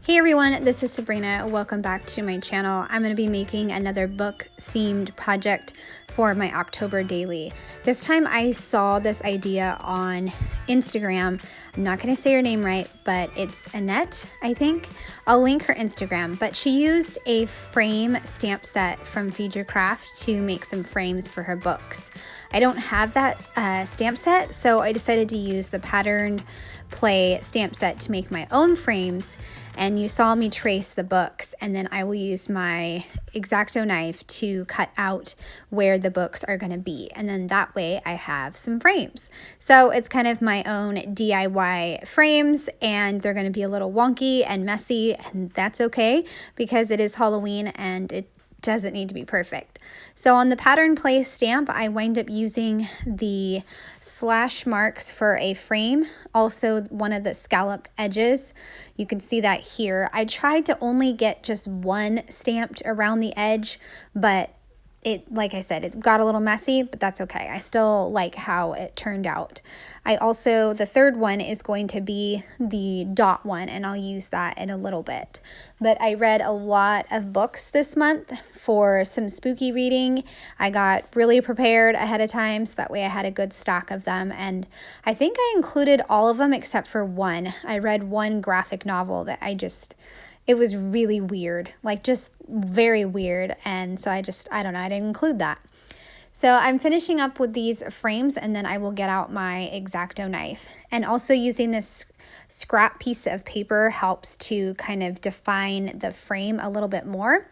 Hey everyone, this is Sabrina. Welcome back to my channel. I'm going to be making another book themed project for my October daily. This time I saw this idea on Instagram. I'm not going to say her name right, but it's Ettiene, I think. I'll link her Instagram, but she used a frame stamp set from Feed Your Craft to make some frames for her books. I don't have that stamp set, so I decided to use the patterned play stamp set to make my own frames. And you saw me trace the books, and then I will use my X-Acto knife to cut out where the books are going to be. And then that way I have some frames. So it's kind of my own DIY frames, and they're going to be a little wonky and messy, and that's okay because it is Halloween and it doesn't need to be perfect. So on the pattern play stamp, I wind up using the slash marks for a frame, also one of the scalloped edges. You can see that here. I tried to only get just one stamped around the edge, but like I said, it got a little messy, but that's okay. I still like how it turned out. The third one is going to be the dot one, and I'll use that in a little bit. But I read a lot of books this month for some spooky reading. I got really prepared ahead of time, so that way I had a good stock of them. And I think I included all of them except for one. I read one graphic novel that it was really weird, like just very weird. And so I don't know, I didn't include that. So I'm finishing up with these frames, and then I will get out my X-Acto knife. And also using this scrap piece of paper helps to kind of define the frame a little bit more.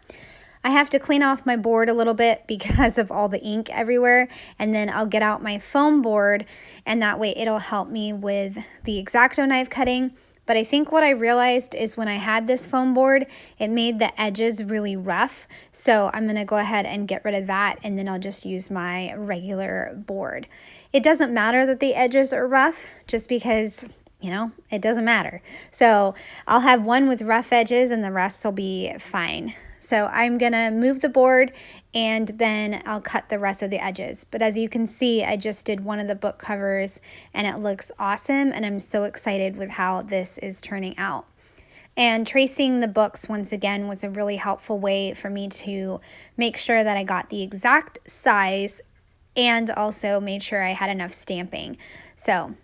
I have to clean off my board a little bit because of all the ink everywhere, and then I'll get out my foam board, and that way it'll help me with the X-Acto knife cutting. But I think what I realized is when I had this foam board, it made the edges really rough. So I'm going to go ahead and get rid of that, and then I'll just use my regular board. It doesn't matter that the edges are rough, just because, it doesn't matter. So I'll have one with rough edges and the rest will be fine. So I'm going to move the board, and then I'll cut the rest of the edges. But as you can see, I just did one of the book covers, and it looks awesome, and I'm so excited with how this is turning out. And tracing the books, once again, was a really helpful way for me to make sure that I got the exact size and also made sure I had enough stamping. So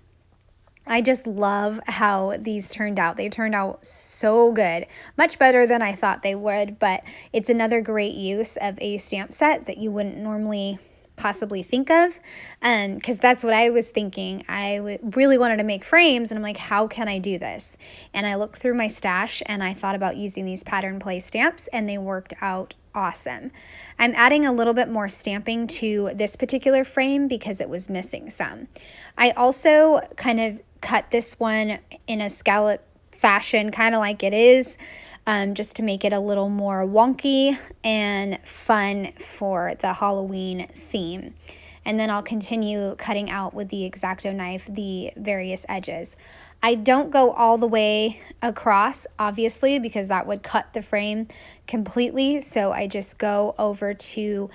I just love how these turned out. They turned out so good, much better than I thought they would, but it's another great use of a stamp set that you wouldn't normally possibly think of, because that's what I was thinking. I really wanted to make frames, and I'm like, how can I do this? And I looked through my stash, and I thought about using these pattern play stamps, and they worked out awesome. I'm adding a little bit more stamping to this particular frame because it was missing some. I also kind of cut this one in a scallop fashion, kind of like it is, just to make it a little more wonky and fun for the Halloween theme. And then I'll continue cutting out with the X-Acto knife the various edges. I don't go all the way across, obviously, because that would cut the frame completely. So I just go over to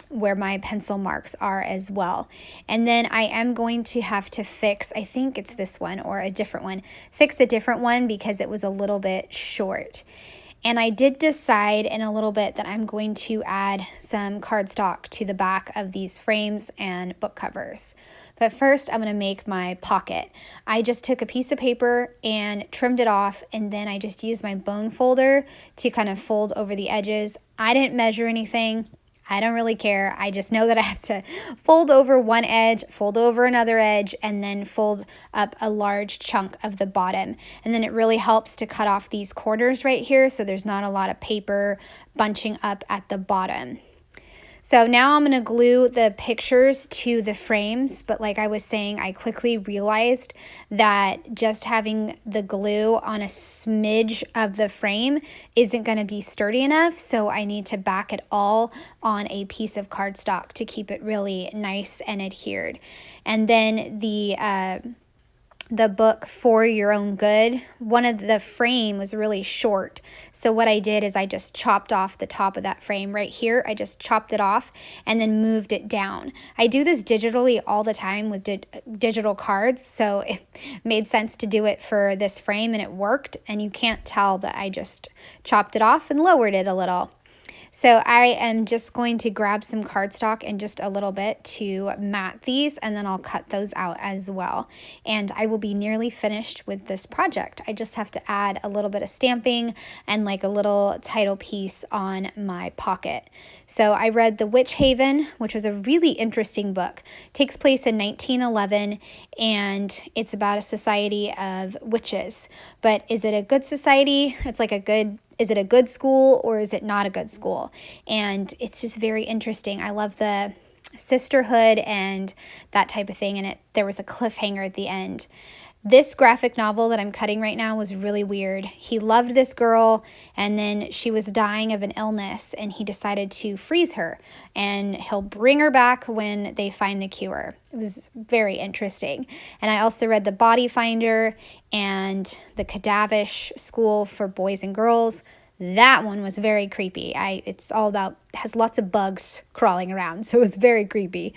where my pencil marks are as well. And then I am going to have to fix, I think it's this one or a different one, fix a different one because it was a little bit short. And I did decide in a little bit that I'm going to add some cardstock to the back of these frames and book covers. But first, I'm going to make my pocket. I just took a piece of paper and trimmed it off, and then I just used my bone folder to kind of fold over the edges. I didn't measure anything. I don't really care. I just know that I have to fold over one edge, fold over another edge, and then fold up a large chunk of the bottom. And then it really helps to cut off these corners right here so there's not a lot of paper bunching up at the bottom. So now I'm going to glue the pictures to the frames, but like I was saying, I quickly realized that just having the glue on a smidge of the frame isn't going to be sturdy enough, so I need to back it all on a piece of cardstock to keep it really nice and adhered. And then the the book For Your Own Good, one of the frame was really short. So what I did is I just chopped off the top of that frame right here. I just chopped it off and then moved it down. I do this digitally all the time with digital cards, so it made sense to do it for this frame, and it worked. And you can't tell that I just chopped it off and lowered it a little. So I am just going to grab some cardstock in just a little bit to mat these, and then I'll cut those out as well. And I will be nearly finished with this project. I just have to add a little bit of stamping and like a little title piece on my pocket. So I read The Witch Haven, which was a really interesting book. It takes place in 1911, and it's about a society of witches. But is it a good society? It's like is it a good school or is it not a good school? And it's just very interesting. I love the sisterhood and that type of thing. And there was a cliffhanger at the end. This graphic novel that I'm cutting right now was really weird. He loved this girl, and then she was dying of an illness, and he decided to freeze her, and he'll bring her back when they find the cure. It was very interesting. And I also read The Body Finder and The Cadavish School for Boys and Girls. That one was very creepy. Has lots of bugs crawling around, so it was very creepy.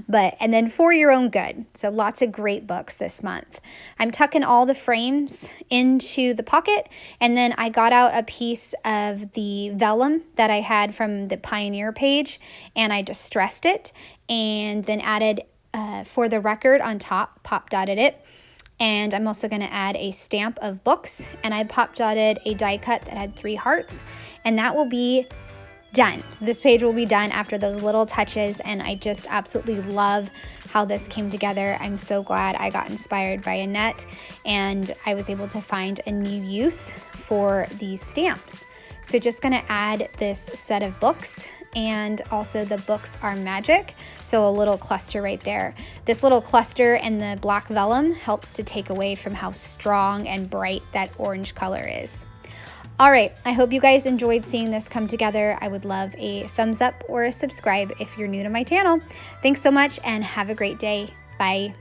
And then For Your Own Good. So lots of great books this month. I'm tucking all the frames into the pocket, and then I got out a piece of the vellum that I had from the Pioneer page, and I distressed it, and then added For the Record on top, pop dotted it. And I'm also going to add a stamp of books, and I pop dotted a die cut that had 3 hearts, and that will be done. This page will be done after those little touches, and I just absolutely love how this came together. I'm so glad I got inspired by Annette, and I was able to find a new use for these stamps. So just going to add this set of books, and also the books are magic, so a little cluster right there. This little cluster and the black vellum helps to take away from how strong and bright that orange color is. All right, I hope you guys enjoyed seeing this come together. I would love a thumbs up or a subscribe if you're new to my channel. Thanks so much, and have a great day. Bye.